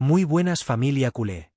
Muy buenas familia culé.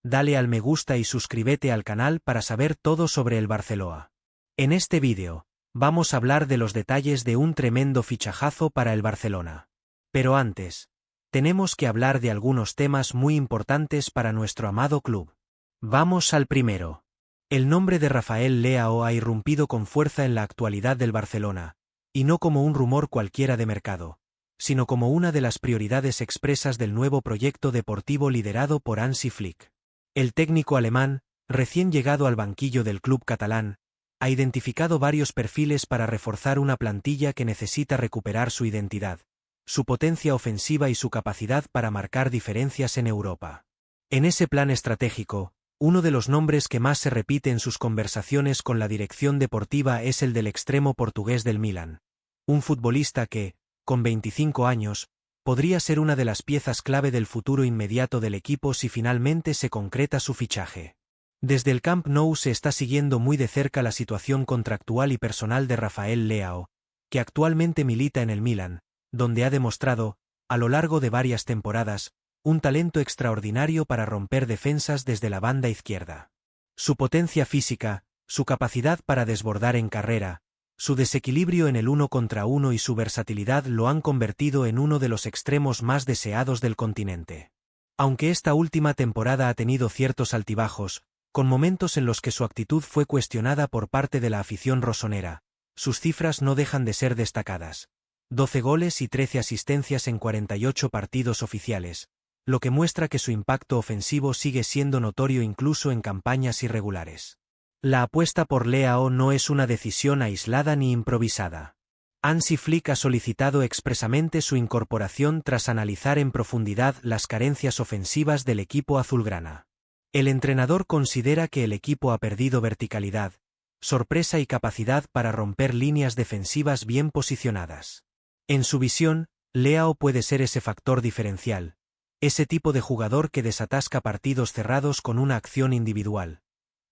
Dale al me gusta y suscríbete al canal para saber todo sobre el Barcelona. En este vídeo, vamos a hablar de los detalles de un tremendo fichajazo para el Barcelona. Pero antes, tenemos que hablar de algunos temas muy importantes para nuestro amado club. Vamos al primero. El nombre de Rafael Leao ha irrumpido con fuerza en la actualidad del Barcelona, y no como un rumor cualquiera de mercado, sino como una de las prioridades expresas del nuevo proyecto deportivo liderado por Hansi Flick. El técnico alemán, recién llegado al banquillo del club catalán, ha identificado varios perfiles para reforzar una plantilla que necesita recuperar su identidad, su potencia ofensiva y su capacidad para marcar diferencias en Europa. En ese plan estratégico, uno de los nombres que más se repite en sus conversaciones con la dirección deportiva es el del extremo portugués del Milan, un futbolista que, con 25 años, podría ser una de las piezas clave del futuro inmediato del equipo si finalmente se concreta su fichaje. Desde el Camp Nou se está siguiendo muy de cerca la situación contractual y personal de Rafael Leao, que actualmente milita en el Milan, donde ha demostrado, a lo largo de varias temporadas, un talento extraordinario para romper defensas desde la banda izquierda. Su potencia física, su capacidad para desbordar en carrera, su desequilibrio en el 1 contra 1 y su versatilidad lo han convertido en uno de los extremos más deseados del continente. Aunque esta última temporada ha tenido ciertos altibajos, con momentos en los que su actitud fue cuestionada por parte de la afición rosonera, sus cifras no dejan de ser destacadas. 12 goles y 13 asistencias en 48 partidos oficiales, lo que muestra que su impacto ofensivo sigue siendo notorio incluso en campañas irregulares. La apuesta por Leao no es una decisión aislada ni improvisada. Hansi Flick ha solicitado expresamente su incorporación tras analizar en profundidad las carencias ofensivas del equipo azulgrana. El entrenador considera que el equipo ha perdido verticalidad, sorpresa y capacidad para romper líneas defensivas bien posicionadas. En su visión, Leao puede ser ese factor diferencial, ese tipo de jugador que desatasca partidos cerrados con una acción individual,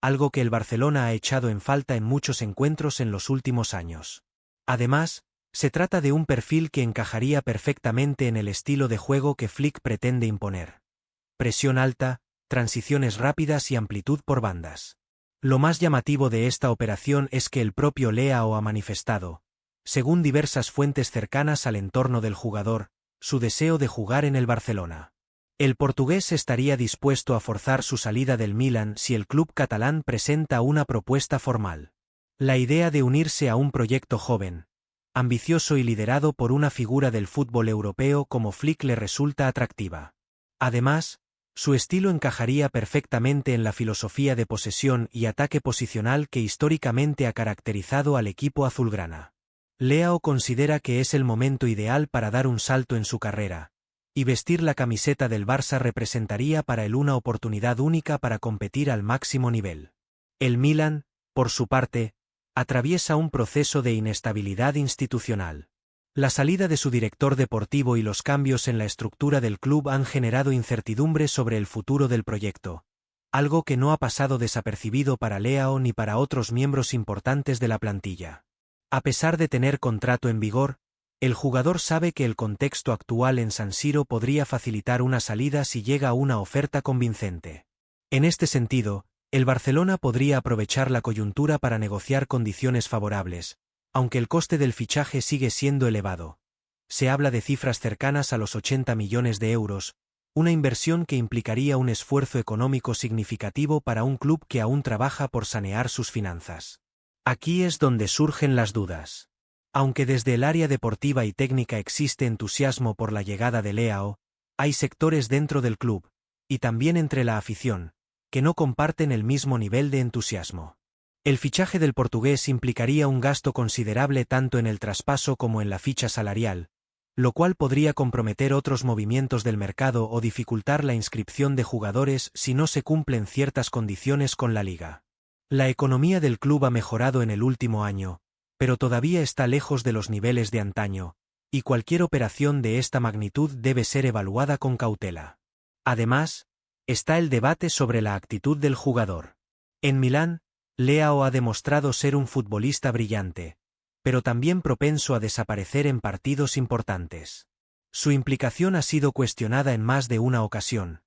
algo que el Barcelona ha echado en falta en muchos encuentros en los últimos años. Además, se trata de un perfil que encajaría perfectamente en el estilo de juego que Flick pretende imponer. Presión alta, transiciones rápidas y amplitud por bandas. Lo más llamativo de esta operación es que el propio Leao ha manifestado, según diversas fuentes cercanas al entorno del jugador, su deseo de jugar en el Barcelona. El portugués estaría dispuesto a forzar su salida del Milan si el club catalán presenta una propuesta formal. La idea de unirse a un proyecto joven, ambicioso y liderado por una figura del fútbol europeo como Flick le resulta atractiva. Además, su estilo encajaría perfectamente en la filosofía de posesión y ataque posicional que históricamente ha caracterizado al equipo azulgrana. Leao considera que es el momento ideal para dar un salto en su carrera, y vestir la camiseta del Barça representaría para él una oportunidad única para competir al máximo nivel. El Milan, por su parte, atraviesa un proceso de inestabilidad institucional. La salida de su director deportivo y los cambios en la estructura del club han generado incertidumbre sobre el futuro del proyecto, algo que no ha pasado desapercibido para Leao ni para otros miembros importantes de la plantilla. A pesar de tener contrato en vigor, el jugador sabe que el contexto actual en San Siro podría facilitar una salida si llega una oferta convincente. En este sentido, el Barcelona podría aprovechar la coyuntura para negociar condiciones favorables, aunque el coste del fichaje sigue siendo elevado. Se habla de cifras cercanas a los 80 millones de euros, una inversión que implicaría un esfuerzo económico significativo para un club que aún trabaja por sanear sus finanzas. Aquí es donde surgen las dudas. Aunque desde el área deportiva y técnica existe entusiasmo por la llegada de Leao, hay sectores dentro del club, y también entre la afición, que no comparten el mismo nivel de entusiasmo. El fichaje del portugués implicaría un gasto considerable tanto en el traspaso como en la ficha salarial, lo cual podría comprometer otros movimientos del mercado o dificultar la inscripción de jugadores si no se cumplen ciertas condiciones con la liga. La economía del club ha mejorado en el último año, pero todavía está lejos de los niveles de antaño, y cualquier operación de esta magnitud debe ser evaluada con cautela. Además, está el debate sobre la actitud del jugador. En Milán, Leao ha demostrado ser un futbolista brillante, pero también propenso a desaparecer en partidos importantes. Su implicación ha sido cuestionada en más de una ocasión,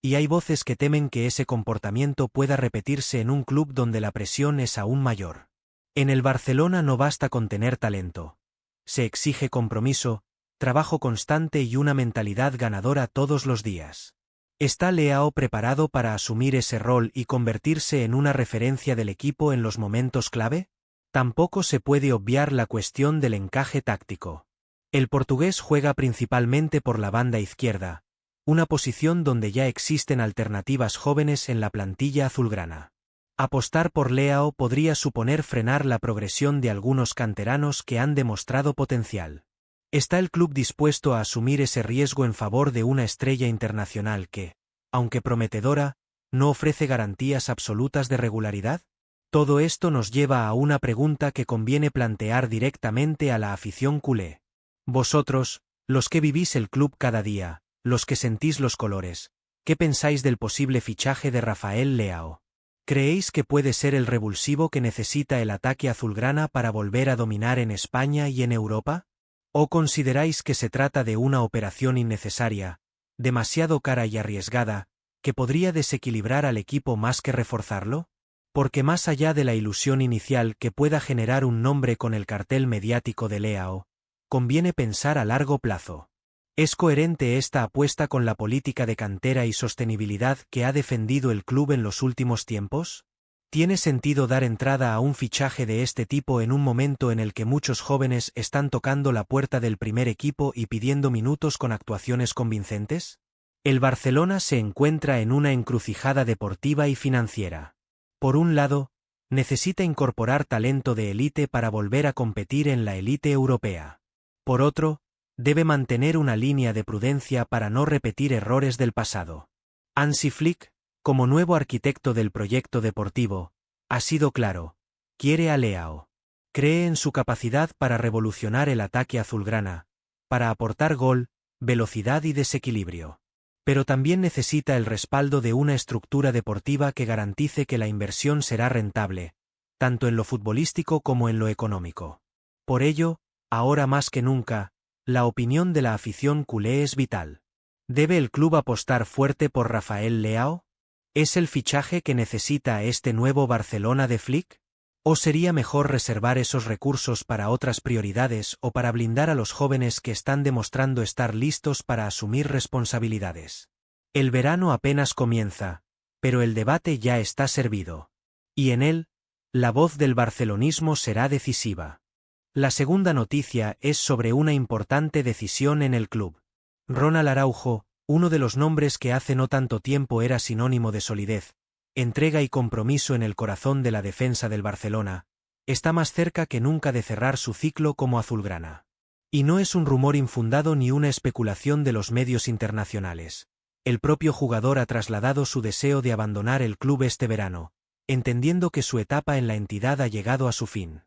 Y hay voces que temen que ese comportamiento pueda repetirse en un club donde la presión es aún mayor. En el Barcelona no basta con tener talento. Se exige compromiso, trabajo constante y una mentalidad ganadora todos los días. ¿Está Leao preparado para asumir ese rol y convertirse en una referencia del equipo en los momentos clave? Tampoco se puede obviar la cuestión del encaje táctico. El portugués juega principalmente por la banda izquierda, una posición donde ya existen alternativas jóvenes en la plantilla azulgrana. Apostar por Leao podría suponer frenar la progresión de algunos canteranos que han demostrado potencial. ¿Está el club dispuesto a asumir ese riesgo en favor de una estrella internacional que, aunque prometedora, no ofrece garantías absolutas de regularidad? Todo esto nos lleva a una pregunta que conviene plantear directamente a la afición culé. Vosotros, los que vivís el club cada día, los que sentís los colores, ¿qué pensáis del posible fichaje de Rafael Leao? ¿Creéis que puede ser el revulsivo que necesita el ataque azulgrana para volver a dominar en España y en Europa? ¿O consideráis que se trata de una operación innecesaria, demasiado cara y arriesgada, que podría desequilibrar al equipo más que reforzarlo? Porque más allá de la ilusión inicial que pueda generar un nombre con el cartel mediático de Leao, conviene pensar a largo plazo. ¿Es coherente esta apuesta con la política de cantera y sostenibilidad que ha defendido el club en los últimos tiempos? ¿Tiene sentido dar entrada a un fichaje de este tipo en un momento en el que muchos jóvenes están tocando la puerta del primer equipo y pidiendo minutos con actuaciones convincentes? El Barcelona se encuentra en una encrucijada deportiva y financiera. Por un lado, necesita incorporar talento de élite para volver a competir en la élite europea. Por otro, debe mantener una línea de prudencia para no repetir errores del pasado. Hansi Flick, como nuevo arquitecto del proyecto deportivo, ha sido claro: quiere a Leao. Cree en su capacidad para revolucionar el ataque azulgrana, para aportar gol, velocidad y desequilibrio. Pero también necesita el respaldo de una estructura deportiva que garantice que la inversión será rentable, tanto en lo futbolístico como en lo económico. Por ello, ahora más que nunca, la opinión de la afición culé es vital. ¿Debe el club apostar fuerte por Rafael Leao? ¿Es el fichaje que necesita este nuevo Barcelona de Flick? ¿O sería mejor reservar esos recursos para otras prioridades o para blindar a los jóvenes que están demostrando estar listos para asumir responsabilidades? El verano apenas comienza, pero el debate ya está servido. Y en él, la voz del barcelonismo será decisiva. La segunda noticia es sobre una importante decisión en el club. Ronald Araujo, uno de los nombres que hace no tanto tiempo era sinónimo de solidez, entrega y compromiso en el corazón de la defensa del Barcelona, está más cerca que nunca de cerrar su ciclo como azulgrana. Y no es un rumor infundado ni una especulación de los medios internacionales. El propio jugador ha trasladado su deseo de abandonar el club este verano, entendiendo que su etapa en la entidad ha llegado a su fin.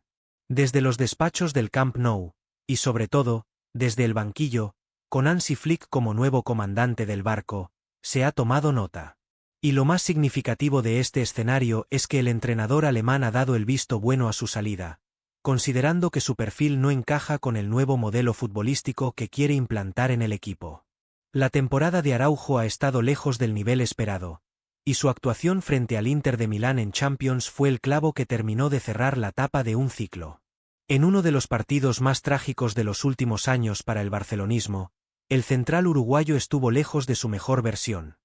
Desde los despachos del Camp Nou, y sobre todo, desde el banquillo, con Hansi Flick como nuevo comandante del barco, se ha tomado nota. Y lo más significativo de este escenario es que el entrenador alemán ha dado el visto bueno a su salida, considerando que su perfil no encaja con el nuevo modelo futbolístico que quiere implantar en el equipo. La temporada de Araujo ha estado lejos del nivel esperado, y su actuación frente al Inter de Milán en Champions fue el clavo que terminó de cerrar la tapa de un ciclo. En uno de los partidos más trágicos de los últimos años para el barcelonismo, el central uruguayo estuvo lejos de su mejor versión.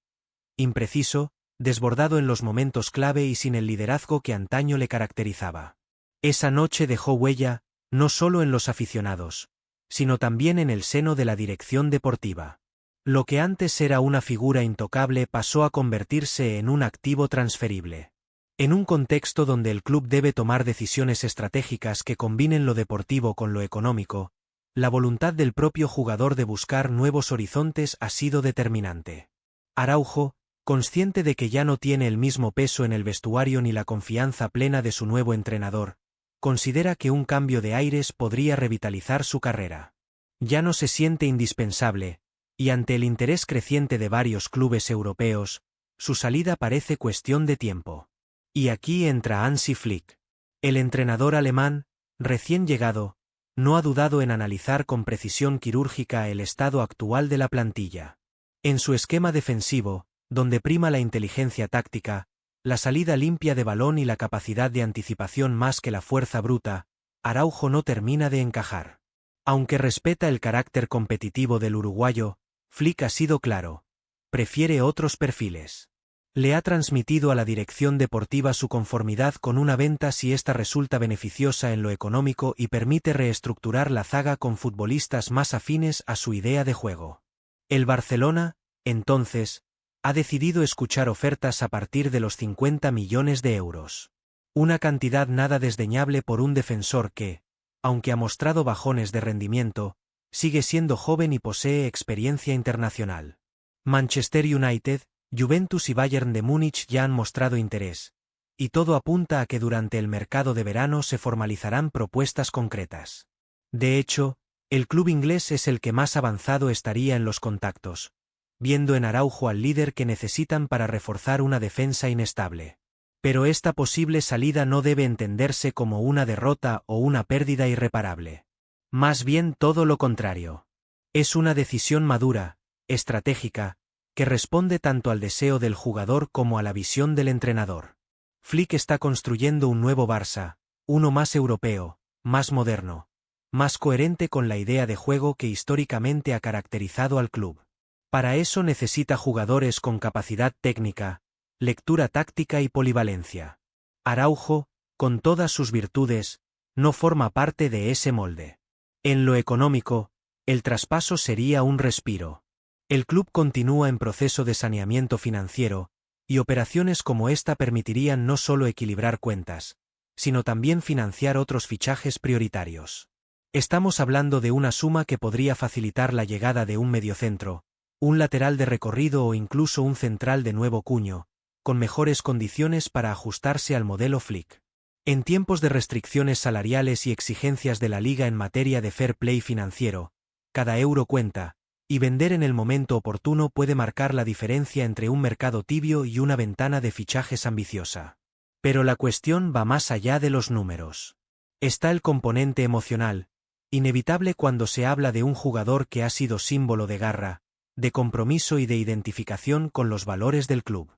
Impreciso, desbordado en los momentos clave y sin el liderazgo que antaño le caracterizaba. Esa noche dejó huella, no solo en los aficionados, sino también en el seno de la dirección deportiva. Lo que antes era una figura intocable pasó a convertirse en un activo transferible. En un contexto donde el club debe tomar decisiones estratégicas que combinen lo deportivo con lo económico, la voluntad del propio jugador de buscar nuevos horizontes ha sido determinante. Araujo, consciente de que ya no tiene el mismo peso en el vestuario ni la confianza plena de su nuevo entrenador, considera que un cambio de aires podría revitalizar su carrera. Ya no se siente indispensable, y ante el interés creciente de varios clubes europeos, su salida parece cuestión de tiempo. Y aquí entra Hansi Flick. El entrenador alemán, recién llegado, no ha dudado en analizar con precisión quirúrgica el estado actual de la plantilla. En su esquema defensivo, donde prima la inteligencia táctica, la salida limpia de balón y la capacidad de anticipación más que la fuerza bruta, Araujo no termina de encajar. Aunque respeta el carácter competitivo del uruguayo, Flick ha sido claro: prefiere otros perfiles. Le ha transmitido a la dirección deportiva su conformidad con una venta si ésta resulta beneficiosa en lo económico y permite reestructurar la zaga con futbolistas más afines a su idea de juego. El Barcelona, entonces, ha decidido escuchar ofertas a partir de los 50 millones de euros. Una cantidad nada desdeñable por un defensor que, aunque ha mostrado bajones de rendimiento, sigue siendo joven y posee experiencia internacional. Manchester United, Juventus y Bayern de Múnich ya han mostrado interés, y todo apunta a que durante el mercado de verano se formalizarán propuestas concretas. De hecho, el club inglés es el que más avanzado estaría en los contactos, viendo en Araujo al líder que necesitan para reforzar una defensa inestable. Pero esta posible salida no debe entenderse como una derrota o una pérdida irreparable. Más bien todo lo contrario. Es una decisión madura, estratégica, que responde tanto al deseo del jugador como a la visión del entrenador. Flick está construyendo un nuevo Barça, uno más europeo, más moderno, más coherente con la idea de juego que históricamente ha caracterizado al club. Para eso necesita jugadores con capacidad técnica, lectura táctica y polivalencia. Araujo, con todas sus virtudes, no forma parte de ese molde. En lo económico, el traspaso sería un respiro. El club continúa en proceso de saneamiento financiero, y operaciones como esta permitirían no solo equilibrar cuentas, sino también financiar otros fichajes prioritarios. Estamos hablando de una suma que podría facilitar la llegada de un mediocentro, un lateral de recorrido o incluso un central de nuevo cuño, con mejores condiciones para ajustarse al modelo Flick. En tiempos de restricciones salariales y exigencias de la liga en materia de fair play financiero, cada euro cuenta, y vender en el momento oportuno puede marcar la diferencia entre un mercado tibio y una ventana de fichajes ambiciosa. Pero la cuestión va más allá de los números. Está el componente emocional, inevitable cuando se habla de un jugador que ha sido símbolo de garra, de compromiso y de identificación con los valores del club.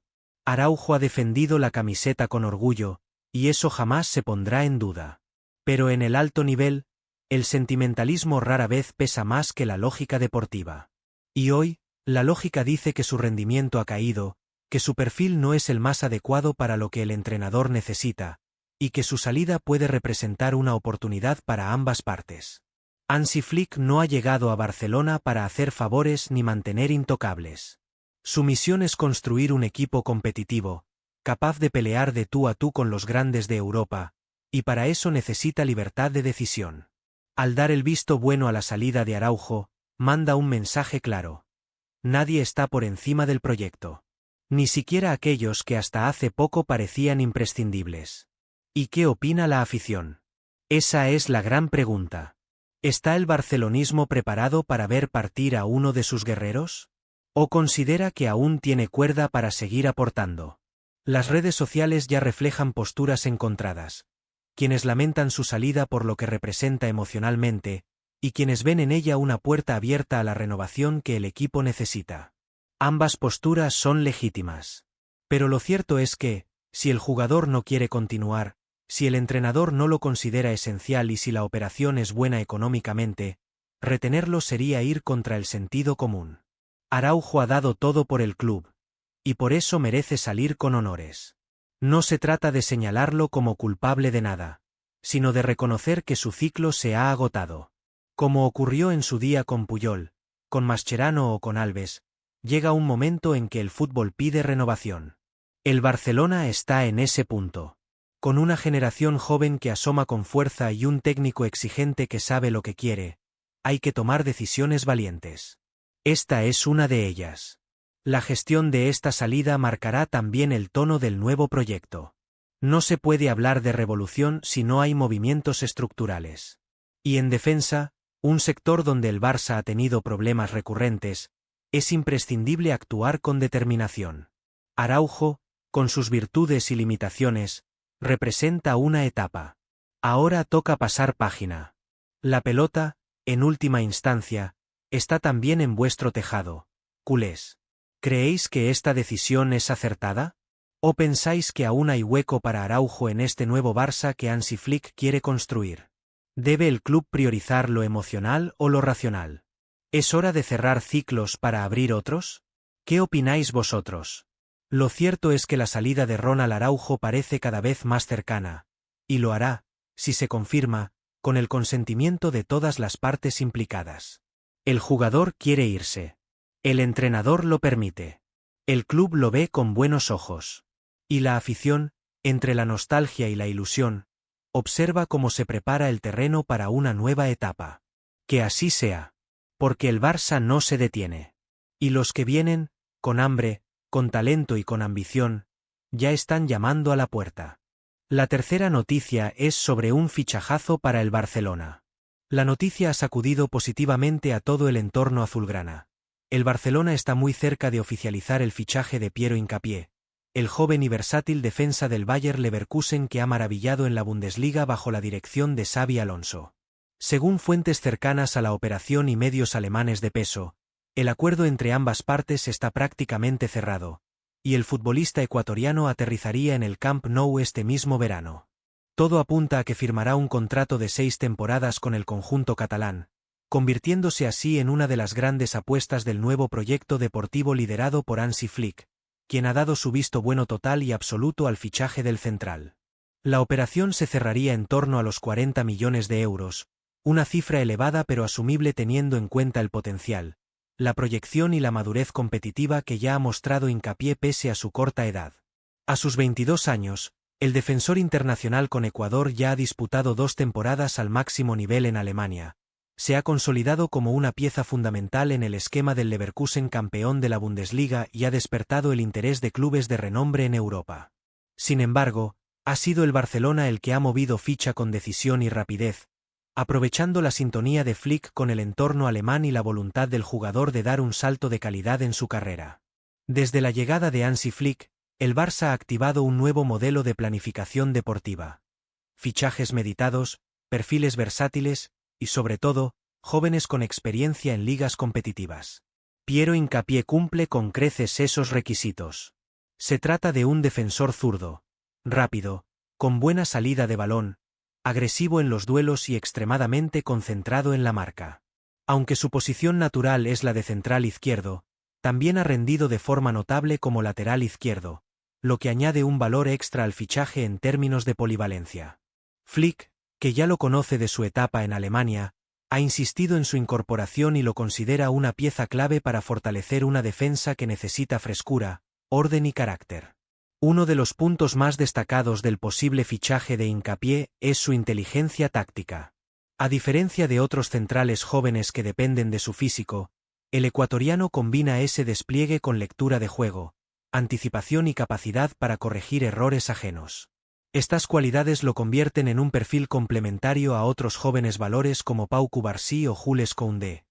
Araujo ha defendido la camiseta con orgullo, y eso jamás se pondrá en duda. Pero en el alto nivel, el sentimentalismo rara vez pesa más que la lógica deportiva. Y hoy, la lógica dice que su rendimiento ha caído, que su perfil no es el más adecuado para lo que el entrenador necesita, y que su salida puede representar una oportunidad para ambas partes. Hansi Flick no ha llegado a Barcelona para hacer favores ni mantener intocables. Su misión es construir un equipo competitivo, capaz de pelear de tú a tú con los grandes de Europa, y para eso necesita libertad de decisión. Al dar el visto bueno a la salida de Araujo, manda un mensaje claro. Nadie está por encima del proyecto. Ni siquiera aquellos que hasta hace poco parecían imprescindibles. ¿Y qué opina la afición? Esa es la gran pregunta. ¿Está el barcelonismo preparado para ver partir a uno de sus guerreros? ¿O considera que aún tiene cuerda para seguir aportando? Las redes sociales ya reflejan posturas encontradas. Quienes lamentan su salida por lo que representa emocionalmente, y quienes ven en ella una puerta abierta a la renovación que el equipo necesita. Ambas posturas son legítimas. Pero lo cierto es que, si el jugador no quiere continuar, si el entrenador no lo considera esencial y si la operación es buena económicamente, retenerlo sería ir contra el sentido común. Araujo ha dado todo por el club, y por eso merece salir con honores. No se trata de señalarlo como culpable de nada, sino de reconocer que su ciclo se ha agotado. Como ocurrió en su día con Puyol, con Mascherano o con Alves, llega un momento en que el fútbol pide renovación. El Barcelona está en ese punto. Con una generación joven que asoma con fuerza y un técnico exigente que sabe lo que quiere, hay que tomar decisiones valientes. Esta es una de ellas. La gestión de esta salida marcará también el tono del nuevo proyecto. No se puede hablar de revolución si no hay movimientos estructurales. Y en defensa, un sector donde el Barça ha tenido problemas recurrentes, es imprescindible actuar con determinación. Araujo, con sus virtudes y limitaciones, representa una etapa. Ahora toca pasar página. La pelota, en última instancia, está también en vuestro tejado, culés. ¿Creéis que esta decisión es acertada? ¿O pensáis que aún hay hueco para Araujo en este nuevo Barça que Hansi Flick quiere construir? ¿Debe el club priorizar lo emocional o lo racional? ¿Es hora de cerrar ciclos para abrir otros? ¿Qué opináis vosotros? Lo cierto es que la salida de Ronald Araujo parece cada vez más cercana, y lo hará, si se confirma, con el consentimiento de todas las partes implicadas. El jugador quiere irse. El entrenador lo permite. El club lo ve con buenos ojos. Y la afición, entre la nostalgia y la ilusión, observa cómo se prepara el terreno para una nueva etapa. Que así sea. Porque el Barça no se detiene. Y los que vienen, con hambre, con talento y con ambición, ya están llamando a la puerta. La tercera noticia es sobre un fichajazo para el Barcelona. La noticia ha sacudido positivamente a todo el entorno azulgrana. El Barcelona está muy cerca de oficializar el fichaje de Piero Hincapié, el joven y versátil defensa del Bayer Leverkusen que ha maravillado en la Bundesliga bajo la dirección de Xabi Alonso. Según fuentes cercanas a la operación y medios alemanes de peso, el acuerdo entre ambas partes está prácticamente cerrado, y el futbolista ecuatoriano aterrizaría en el Camp Nou este mismo verano. Todo apunta a que firmará un contrato de 6 temporadas con el conjunto catalán, convirtiéndose así en una de las grandes apuestas del nuevo proyecto deportivo liderado por Hansi Flick, quien ha dado su visto bueno total y absoluto al fichaje del central. La operación se cerraría en torno a los 40 millones de euros, una cifra elevada pero asumible teniendo en cuenta el potencial, la proyección y la madurez competitiva que ya ha mostrado Hincapié pese a su corta edad. A sus 22 años, el defensor internacional con Ecuador ya ha disputado 2 temporadas al máximo nivel en Alemania. Se ha consolidado como una pieza fundamental en el esquema del Leverkusen campeón de la Bundesliga y ha despertado el interés de clubes de renombre en Europa. Sin embargo, ha sido el Barcelona el que ha movido ficha con decisión y rapidez, aprovechando la sintonía de Flick con el entorno alemán y la voluntad del jugador de dar un salto de calidad en su carrera. Desde la llegada de Hansi Flick, el Barça ha activado un nuevo modelo de planificación deportiva. Fichajes meditados, perfiles versátiles, y sobre todo, jóvenes con experiencia en ligas competitivas. Piero Hincapié cumple con creces esos requisitos. Se trata de un defensor zurdo, rápido, con buena salida de balón, agresivo en los duelos y extremadamente concentrado en la marca. Aunque su posición natural es la de central izquierdo, también ha rendido de forma notable como lateral izquierdo, lo que añade un valor extra al fichaje en términos de polivalencia. Flick, que ya lo conoce de su etapa en Alemania, ha insistido en su incorporación y lo considera una pieza clave para fortalecer una defensa que necesita frescura, orden y carácter. Uno de los puntos más destacados del posible fichaje de Hincapié es su inteligencia táctica. A diferencia de otros centrales jóvenes que dependen de su físico, el ecuatoriano combina ese despliegue con lectura de juego, anticipación y capacidad para corregir errores ajenos. Estas cualidades lo convierten en un perfil complementario a otros jóvenes valores como Pau Cubarsí o Jules Koundé,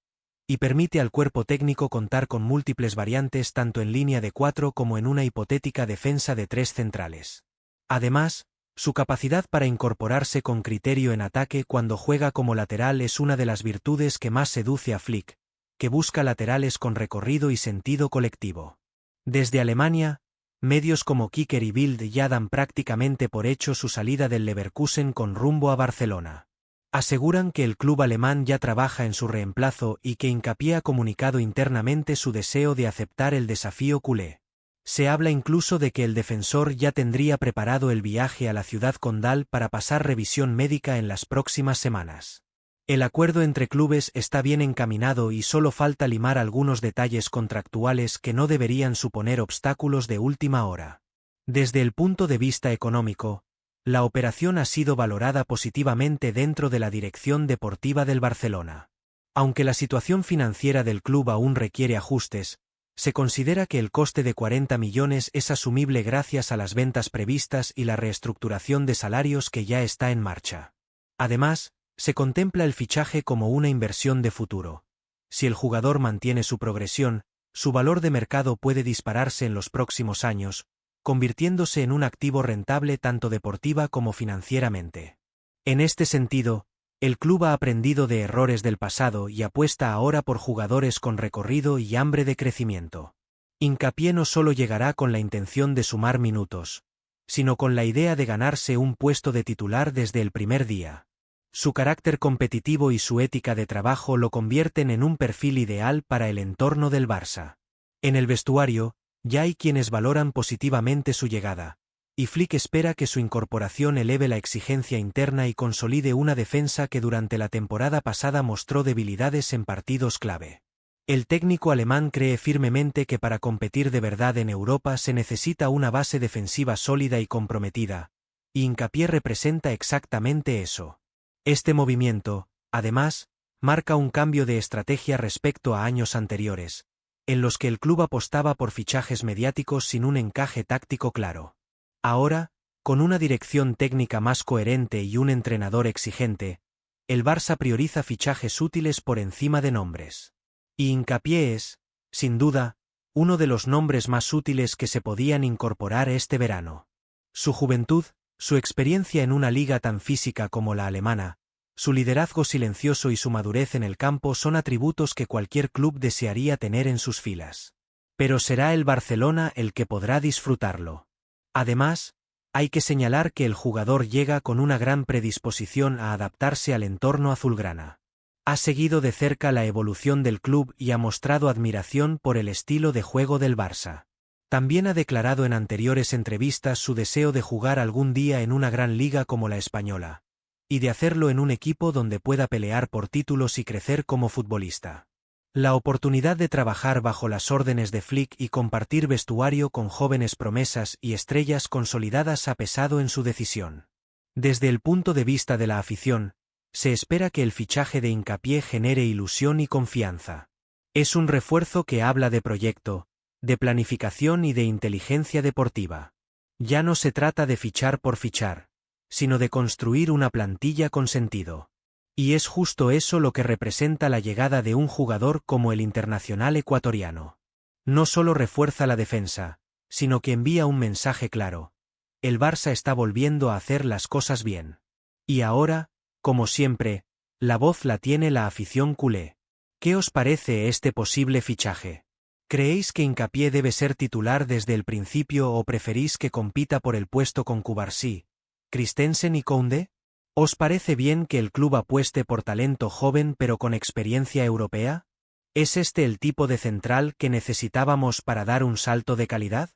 y permite al cuerpo técnico contar con múltiples variantes tanto en línea de 4 como en una hipotética defensa de 3 centrales. Además, su capacidad para incorporarse con criterio en ataque cuando juega como lateral es una de las virtudes que más seduce a Flick, que busca laterales con recorrido y sentido colectivo. Desde Alemania, medios como Kicker y Bild ya dan prácticamente por hecho su salida del Leverkusen con rumbo a Barcelona. Aseguran que el club alemán ya trabaja en su reemplazo y que Hincapié ha comunicado internamente su deseo de aceptar el desafío culé. Se habla incluso de que el defensor ya tendría preparado el viaje a la ciudad condal para pasar revisión médica en las próximas semanas. El acuerdo entre clubes está bien encaminado y solo falta limar algunos detalles contractuales que no deberían suponer obstáculos de última hora. Desde el punto de vista económico, la operación ha sido valorada positivamente dentro de la dirección deportiva del Barcelona. Aunque la situación financiera del club aún requiere ajustes, se considera que el coste de 40 millones es asumible gracias a las ventas previstas y la reestructuración de salarios que ya está en marcha. Además, se contempla el fichaje como una inversión de futuro. Si el jugador mantiene su progresión, su valor de mercado puede dispararse en los próximos años, convirtiéndose en un activo rentable tanto deportiva como financieramente. En este sentido, el club ha aprendido de errores del pasado y apuesta ahora por jugadores con recorrido y hambre de crecimiento. Hincapié no solo llegará con la intención de sumar minutos, sino con la idea de ganarse un puesto de titular desde el primer día. Su carácter competitivo y su ética de trabajo lo convierten en un perfil ideal para el entorno del Barça. En el vestuario, ya hay quienes valoran positivamente su llegada, y Flick espera que su incorporación eleve la exigencia interna y consolide una defensa que durante la temporada pasada mostró debilidades en partidos clave. El técnico alemán cree firmemente que para competir de verdad en Europa se necesita una base defensiva sólida y comprometida, y Hincapié representa exactamente eso. Este movimiento, además, marca un cambio de estrategia respecto a años anteriores, en los que el club apostaba por fichajes mediáticos sin un encaje táctico claro. Ahora, con una dirección técnica más coherente y un entrenador exigente, el Barça prioriza fichajes útiles por encima de nombres. Y Hincapié es, sin duda, uno de los nombres más útiles que se podían incorporar este verano. Su juventud, su experiencia en una liga tan física como la alemana, su liderazgo silencioso y su madurez en el campo son atributos que cualquier club desearía tener en sus filas. Pero será el Barcelona el que podrá disfrutarlo. Además, hay que señalar que el jugador llega con una gran predisposición a adaptarse al entorno azulgrana. Ha seguido de cerca la evolución del club y ha mostrado admiración por el estilo de juego del Barça. También ha declarado en anteriores entrevistas su deseo de jugar algún día en una gran liga como la española, y de hacerlo en un equipo donde pueda pelear por títulos y crecer como futbolista. La oportunidad de trabajar bajo las órdenes de Flick y compartir vestuario con jóvenes promesas y estrellas consolidadas ha pesado en su decisión. Desde el punto de vista de la afición, se espera que el fichaje de Hincapié genere ilusión y confianza. Es un refuerzo que habla de proyecto, de planificación y de inteligencia deportiva. Ya no se trata de fichar por fichar, sino de construir una plantilla con sentido. Y es justo eso lo que representa la llegada de un jugador como el internacional ecuatoriano. No solo refuerza la defensa, sino que envía un mensaje claro. El Barça está volviendo a hacer las cosas bien. Y ahora, como siempre, la voz la tiene la afición culé. ¿Qué os parece este posible fichaje? ¿Creéis que Hincapié debe ser titular desde el principio o preferís que compita por el puesto con Cubarsí, Christensen y Koundé? ¿Os parece bien que el club apueste por talento joven pero con experiencia europea? ¿Es este el tipo de central que necesitábamos para dar un salto de calidad?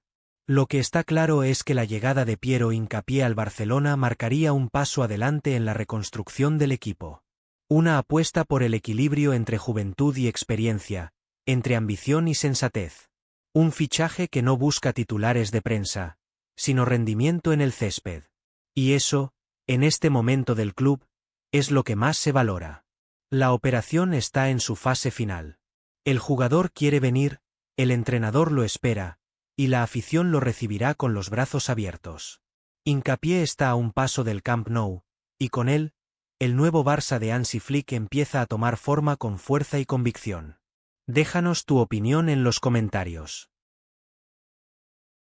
Lo que está claro es que la llegada de Piero Hincapié al Barcelona marcaría un paso adelante en la reconstrucción del equipo. Una apuesta por el equilibrio entre juventud y experiencia, entre ambición y sensatez. Un fichaje que no busca titulares de prensa, sino rendimiento en el césped. Y eso, en este momento del club, es lo que más se valora. La operación está en su fase final. El jugador quiere venir, el entrenador lo espera, y la afición lo recibirá con los brazos abiertos. Hincapié está a un paso del Camp Nou, y con él, el nuevo Barça de Hansi Flick empieza a tomar forma con fuerza y convicción. Déjanos tu opinión en los comentarios.